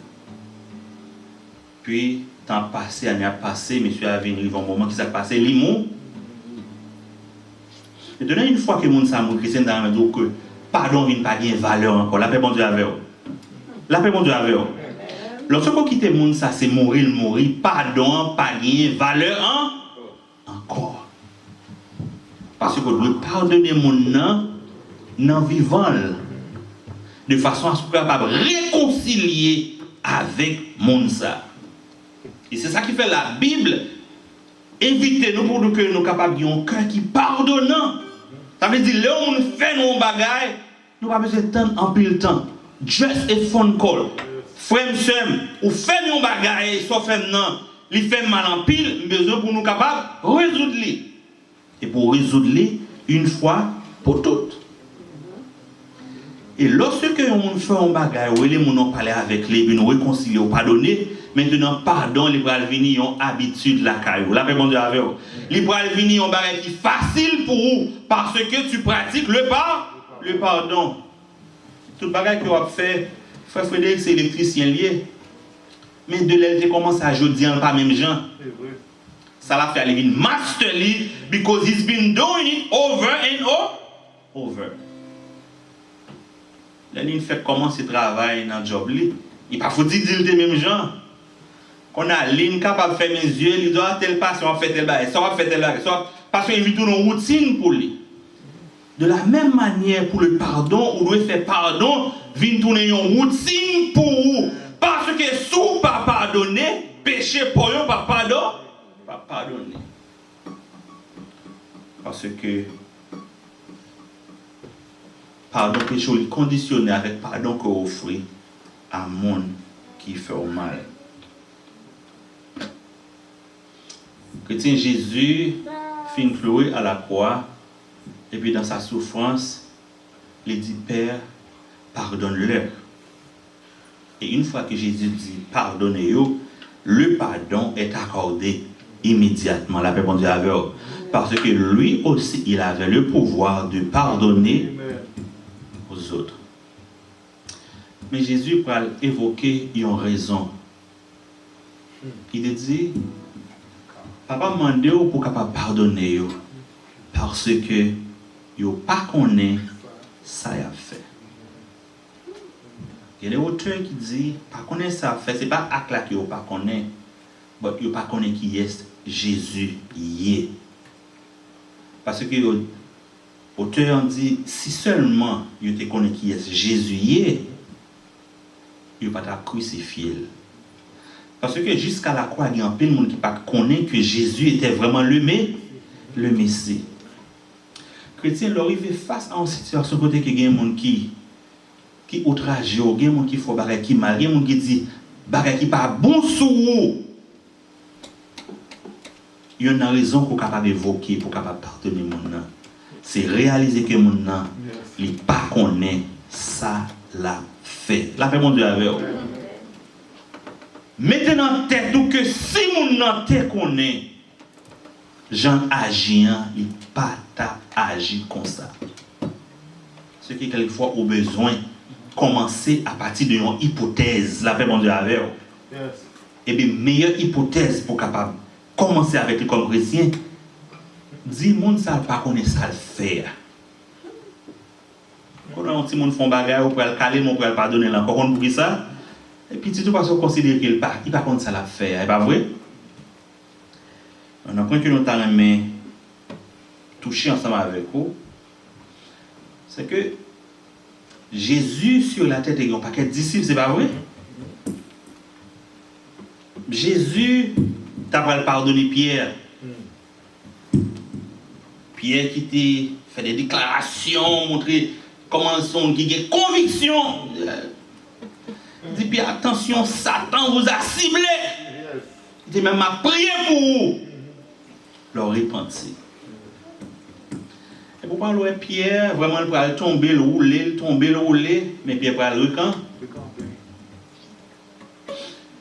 [SPEAKER 5] Puis, temps passé, année passé, monsieur a venu un moment qui s'est passé, limon. Maintenant, une fois que le monde s'est chrétien dans le dos que pardon n'a pas de valeur encore, la paix bon Dieu avec vous. La paix bon Dieu avec vous. Lorsqu'on quitte le monde, ça c'est mourir, pardon, pas de valeur hein? Encore. Parce que vous devez pardonner le monde non vivant de façon à ce qu'on soit capable de réconcilier avec le monde. Et c'est ça qui fait la Bible. Évitez-nous pour que nous soyons capables d'avoir un cœur qui pardonnant. Ça veut dire, là où nous faisons nos bagailles, nous n'avons pas besoin de temps en pile temps. Just a phone call. Frère, ou fait nos bagailles, sauf non, il fait mal en pile, besoin pour nous capables de résoudre les. Et pour résoudre les, une fois pour toutes. Et lorsque on fait un bagaille, où les gens parlent avec les, nous réconcilier ou pardonner, maintenant, pardon, les bras venir ont habitude la caillou. La paix, bon Dieu, avec vous. Les bras venir ont bagaille qui facile pour vous, parce que tu pratiques le pardon. Tout bagaille que vous avez fait, frère Frédéric, c'est électricien lié. Mais de l'aile, commence à jeudi en pas même gens. Ça l'a fait aller une masterly, because he's been doing it over and over. La ligne fait commencer le travail dans le job. Il pas faut dire les mêmes gens. Qu'on a ligne capable de faire mes yeux, il doit tel passer, on fait tel bail, ça va faire tel bail, parce qu'il vit une routine pour lui. De la même manière pour le pardon, on doit faire pardon, vient tourner une routine pour vous. Parce que si vous ne pas pardonner, péché pour vous, pas pardonner. Parce que pardon péché est conditionné avec pardon que vous offrez à monde qui fait au mal. Chrétien Jésus fin cloué à la croix et puis dans sa souffrance, il dit Père, pardonne-leur. Et une fois que Jésus dit pardonnez-vous, le pardon est accordé immédiatement. La paix bon Dieu avec vous. Parce que lui aussi, il avait le pouvoir de pardonner aux autres. Mais Jésus va évoquer une raison. Il dit Papa m'a demandé pour capable pardonner parce que yo pas connaît ça a fait. Il y a des auteurs qui disent pas connaît ça a fait, c'est pas acte là que yo pas connaît, mais yo pas connaît qui est Jésus y. Parce que l'auteur dit si seulement yo te connaît qui est Jésus y, yo pas ta crucifié. Parce que jusqu'à la croix, il y a un peu de monde qui ne connaît que Jésus était vraiment le Messie. Chrétien, leur arrive face à une situation côté que il y a des gens qui outragent, il y a des gens qui font bagay qui mal, il y a des gens qui disent bagay qui pas bon sur vous. Il y a une raison qu'on est capable d'évoquer pour capable pardonner mon nom. C'est réaliser que mon nom, il n'est pas connaît ça l'a fait. La paix mon Dieu avec vous. Mettez dans tête que si mon nan te connaît, Jean agit, il pas agi comme ça. Ce qui quelquefois au besoin commencer à partir d'une hypothèse, la paix mon Dieu avec vous. Et bien meilleure hypothèse pour capable commencer avec le comme chrétien, dit monde ça pas connaît ça le faire. Quand on petit monde font bagarre pour le caler, mon pour le pardonner encore on pour ça. Et puis, tout parce qu'on considère qu'il pas contre ça la faire, c'est pas vrai? On a point que nous avons touché ensemble avec vous, c'est que Jésus sur la tête de un paquet de disciples, c'est pas vrai? Jésus t'a pardonné Pierre. Pierre qui fait des déclarations, montrer comment son qui a conviction. Il dit, Pierre, attention, Satan vous a ciblé. Il dit, même à prier pour vous. Leur repentir. Et pour parler de Pierre, vraiment, il va tomber, le rouler, mais Pierre va le recamper.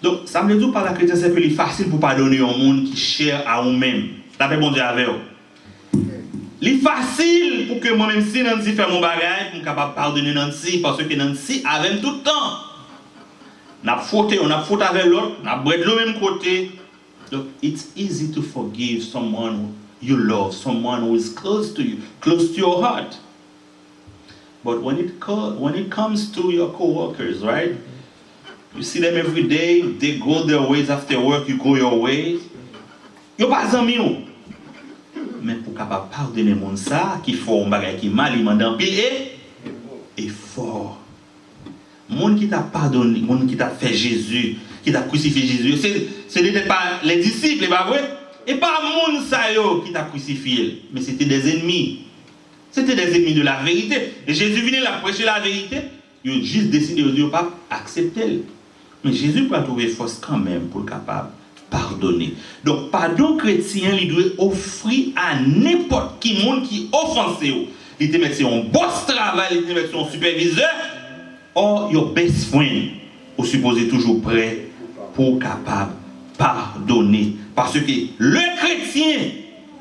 [SPEAKER 5] Donc, ça me dit par la chrétienne, c'est plus facile pour pardonner au monde qui cher à vous-même. La paix, bon Dieu, avec vous. C'est facile pour que moi-même, si Nancy fait mon bagage, je suis capable de pardonner Nancy, parce que Nancy avait tout le temps. On a fauté avec l'autre, on a brûlé de l'autre même côté. Donc, it's easy to forgive someone you love, someone who is close to you, close to your heart. But when it comes to your co-workers, right? You see them every day, they go their ways after work, you go your ways. Yo pas amis ou. Mais pour capable pardonner mon ça qui font un bagage qui mal, il m'a pile et fort. Monde qui t'a pardonné, monde qui t'a fait Jésus, qui t'a crucifié Jésus, ce n'était pas les disciples, pas vrai? Et pas monde ça yo qui t'a crucifié, mais c'était des ennemis. C'était des ennemis de la vérité. Et Jésus venait là prêcher la vérité, ils ont juste décidé de pas accepter. Mais Jésus peut trouver force quand même pour être capable de pardonner. Donc, pardon chrétien, il doit offrir à n'importe qui monde qui offensé. Il te met sur un boss travail, il te met sur un superviseur, or your best friend, vous supposez toujours prêt pour capable de pardonner. Parce que le chrétien,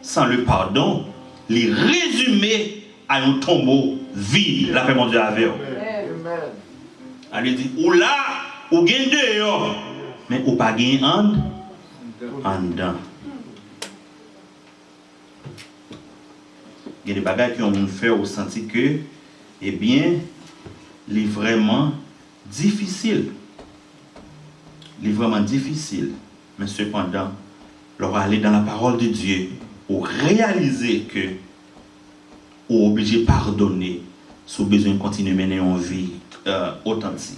[SPEAKER 5] sans le pardon, il est résumé à un tombeau vide. La paix mon Dieu avec vous. Elle dit, ou là, ou gagne dehors, mais ou pas gagne en dedans. Il y a des bagages qui ont fait au senti que, eh bien, il est vraiment difficile. Il est vraiment difficile. Mais cependant, leur aller dans la parole de Dieu, ou réaliser que, ou obligé de pardonner, sous besoin de continuer à mener une vie authentique.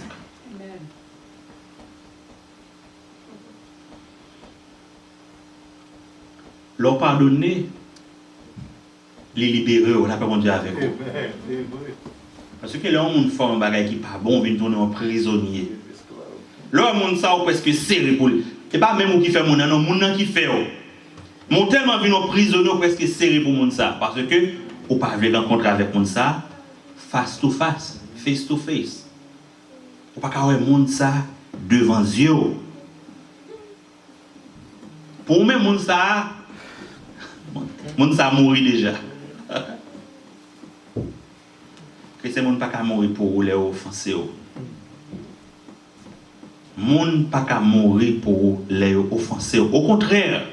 [SPEAKER 5] Leur pardonner, les libérer, on n'a pas bon Dieu avec eux. Parce que là, on fait un bagage qui n'est pas bon, on vient tourner en prisonnier. Là, on ça presque serré pour lui. Ce n'est pas même qui fait mon non, mon qui fait. Mon tellement venu en prisonnier presque serré pour mon ça. Parce que, on ne peut pas rencontrer avec mon ça, face to face. Face to face. On ne peut pas avoir monde ça devant Dieu. Pour moi, monde ça mourir déjà. Que c'est monde pas qu'à mourir pour les offenser. Monde pas qu'à mourir pour les offenser. Au contraire,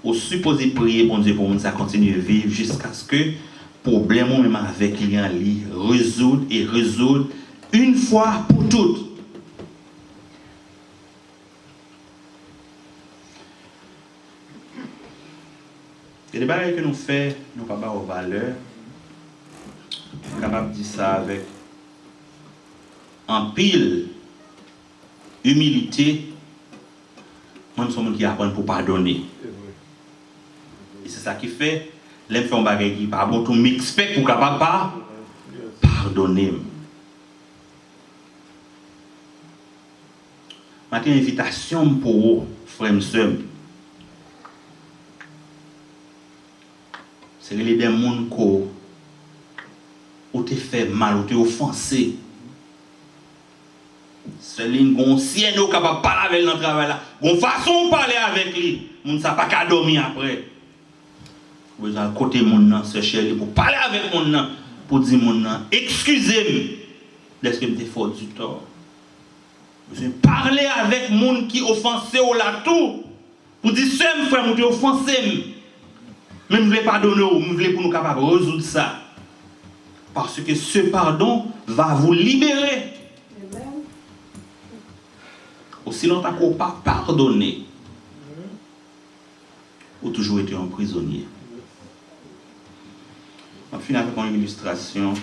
[SPEAKER 5] on supposé prier bon Dieu pour monde ça continue à vivre jusqu'à ce que problème même avec lui résoudre une fois pour toutes. Il y a des bagages que nous faisons, nous sommes capables de valeur. Nous sommes capables de dire ça avec en pile humilité. Nous sommes gens qui apprennent pour pardonner. Et c'est ça qui fait, les gens font des bagages qui ne sont pas bon, tout m'expect pour capable de pardonner. Maintenant, une invitation pour vous, frères et sœurs. C'est les des gens qui te fait mal, ou te offensé. C'est les gens qui sont capables de parler avec dans le travail là. Une façon de parler avec lui. On ne sait pas qu'à dormir après. Vous avez côté mon ce cher pour parler avec mon nom, pour dire mon nom, excusez-moi, est-ce que je me faute du tort. Vous parler avec mon qui offensé au là tout, pour dire ce frère, vous offensé. Mais je ne voulais pas donner, je voulais pour nous capables de résoudre ça. Parce que ce pardon va vous libérer. Aussi longtemps qu'on n'a pas pardonné, ou toujours été un prisonnier. On finit avec une illustration.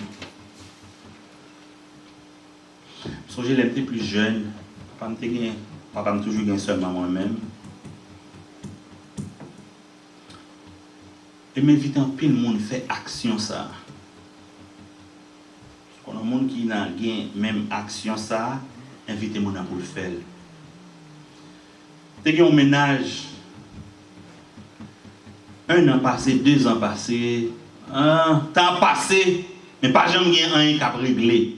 [SPEAKER 5] Parce que je l'étais plus jeune, papa m'a toujours gagné seulement moi-même. Et m'invite un pile monde fait action ça. Quand un monde qui n'a rien même action ça, invitez mon pour le faire. T'es un ménage 1 an passé, 2 ans passé, un temps passé, mais pas jamais rien qui a réglé.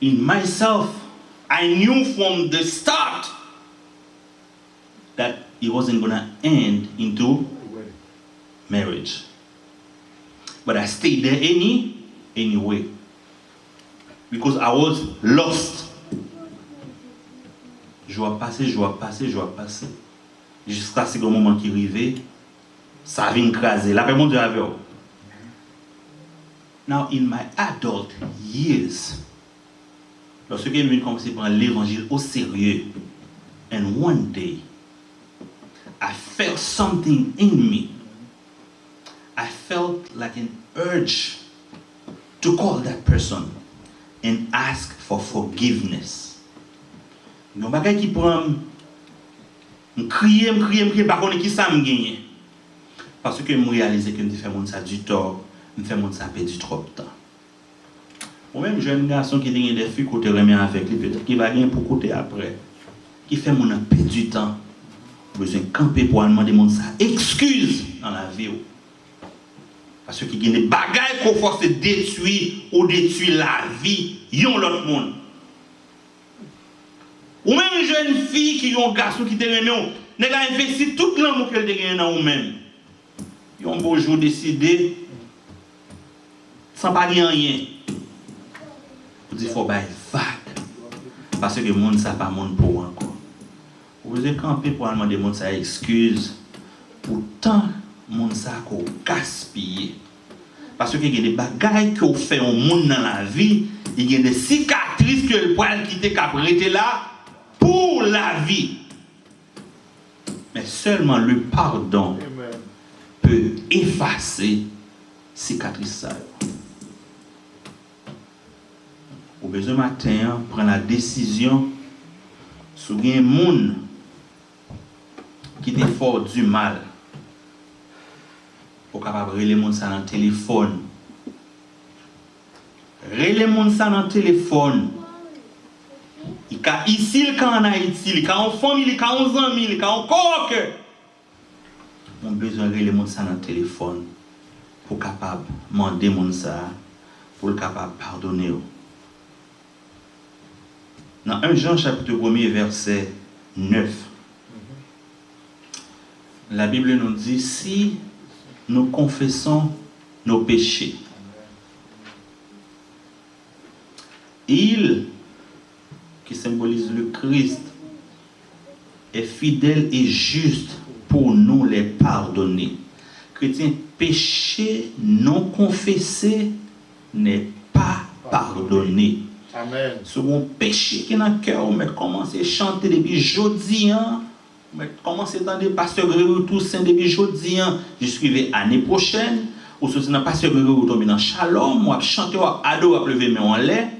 [SPEAKER 5] In myself, I knew from the start that it wasn't going to end into marriage. But I stayed there anyway. Because I was lost. Jour passé. Jusqu'à ce moment qui arrivait, ça vient craser. La paix mon Dieu avec vous. Now, in my adult years, lorsque je viens commencer à prendre l'évangile au sérieux, and one day, I felt something in me. I felt like an urge to call that person and ask for forgiveness. Non bagay qui prend crier pas connait qui ça me gagne. Parce que me réaliser que me fait monde ça du tort, me fait monde ça perdu trop de temps. Ou même jeune garçon qui a des filles côté remet avec lui peut-être qui va gagner pour côté après. Qui fait mon perdre du temps. Besoin camper pour demander monde ça excuse dans la vie. Parce qu'il y a des bagailles qu'on force détruire ou détruire la vie yon l'autre monde. Ou même une jeune fille qui a un garçon qui te remet, n'a pas investi tout l'amour qu'elle te gagne dans vous-même. Yon beau jour décidé sans pas dire rien. Vous dites faut bailler vague parce que le monde ça pas monde pour encore. Vous êtes campé pour demander monde ça excuse pourtant monde ça qu'on gaspille. Parce que il y a des bagailles que vous faites au monde dans la vie, il y a des cicatrices que le poil qui était caprété là pour la vie. Mais seulement le pardon peut effacer cicatrices ça. Au besoin matin, prendre la décision sur un monde qui te fort du mal. Pour capable relayer monde ça dans le téléphone. Relayer monde ça dans le téléphone. Il ka ici il ka en Haïti, il ka en famille, il ka en amis, il ka en coque. On besoin relayer monde ça dans le téléphone pour capable demander monde ça pour le capable pardonner. Dans 1 Jean chapitre 1er verset 9. La Bible nous dit si nous confessons nos péchés, il, qui symbolise le Christ, est fidèle et juste pour nous les pardonner. Chrétien, péché non confessé n'est pas pardonné.
[SPEAKER 2] Amen.
[SPEAKER 5] Second péché qui est dans le cœur, on commence à chanter depuis jeudi, on commence à entendre pasteur Grégory Toussaint depuis jeudi, jusqu'à l'année prochaine, ou si dans pasteur Grégory tombe dans Shalom, ou chanter, ou adorer, ou lever mais en l'air,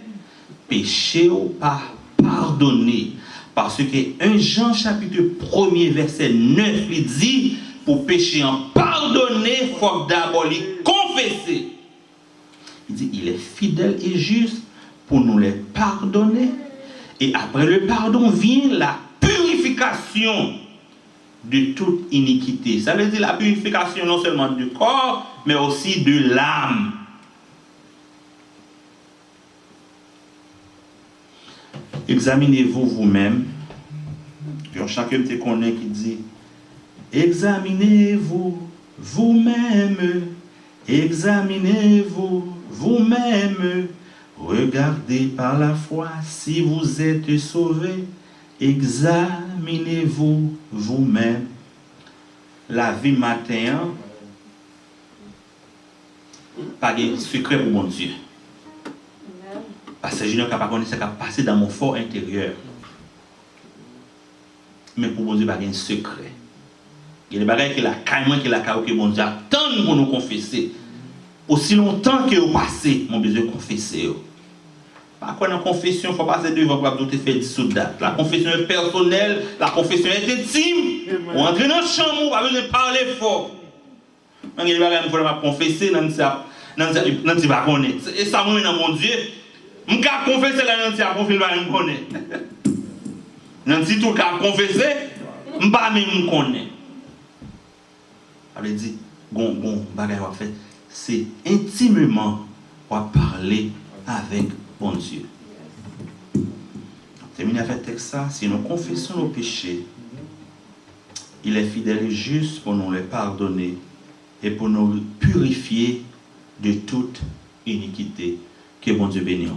[SPEAKER 5] péché ou pas pardonné. Parce que 1 Jean chapitre 1er verset 9 il dit, pour pécher en pardonner, il faut d'abord les confesser. Il dit, il est fidèle et juste pour nous les pardonner. Et après le pardon vient la purification de toute iniquité. Ça veut dire la purification non seulement du corps, mais aussi de l'âme. Examinez-vous vous-même. Chacun te connaît qui dit, examinez-vous vous-même. Examinez-vous vous-même. Regardez par la foi si vous êtes sauvés. Examinez-vous vous-même. La vie matin, pas de secret pour mon Dieu. Parce que je ne sais pas ce qui a passé dans mon fort intérieur. Mais pour mon Dieu, pas de secret. Il y a des bagages qui la caille, qui la caille, que mon Dieu attend pour nous confesser. Aussi longtemps que vous passez, mon besoin de confesser. Par contre, dans la confession, il faut passer devant pour te faire dissoudre. La confession est personnelle, la confession est intime. Ou entrer dans la chambre, pas besoin de parler fort. Je ne vais pas confesser, je ne sais pas connaître. Et ça, moi, dans mon Dieu, je vais confesser là, je ne sais pas connaître. Je ne sais tout qu'à confesser, je ne sais pas même connaître. Ça veut dire, c'est intimement pour parler avec bon Dieu. Terminé avec le texte ça, si nous confessons nos péchés, il est fidèle et juste pour nous les pardonner et pour nous purifier de toute iniquité. Que bon Dieu bénisse.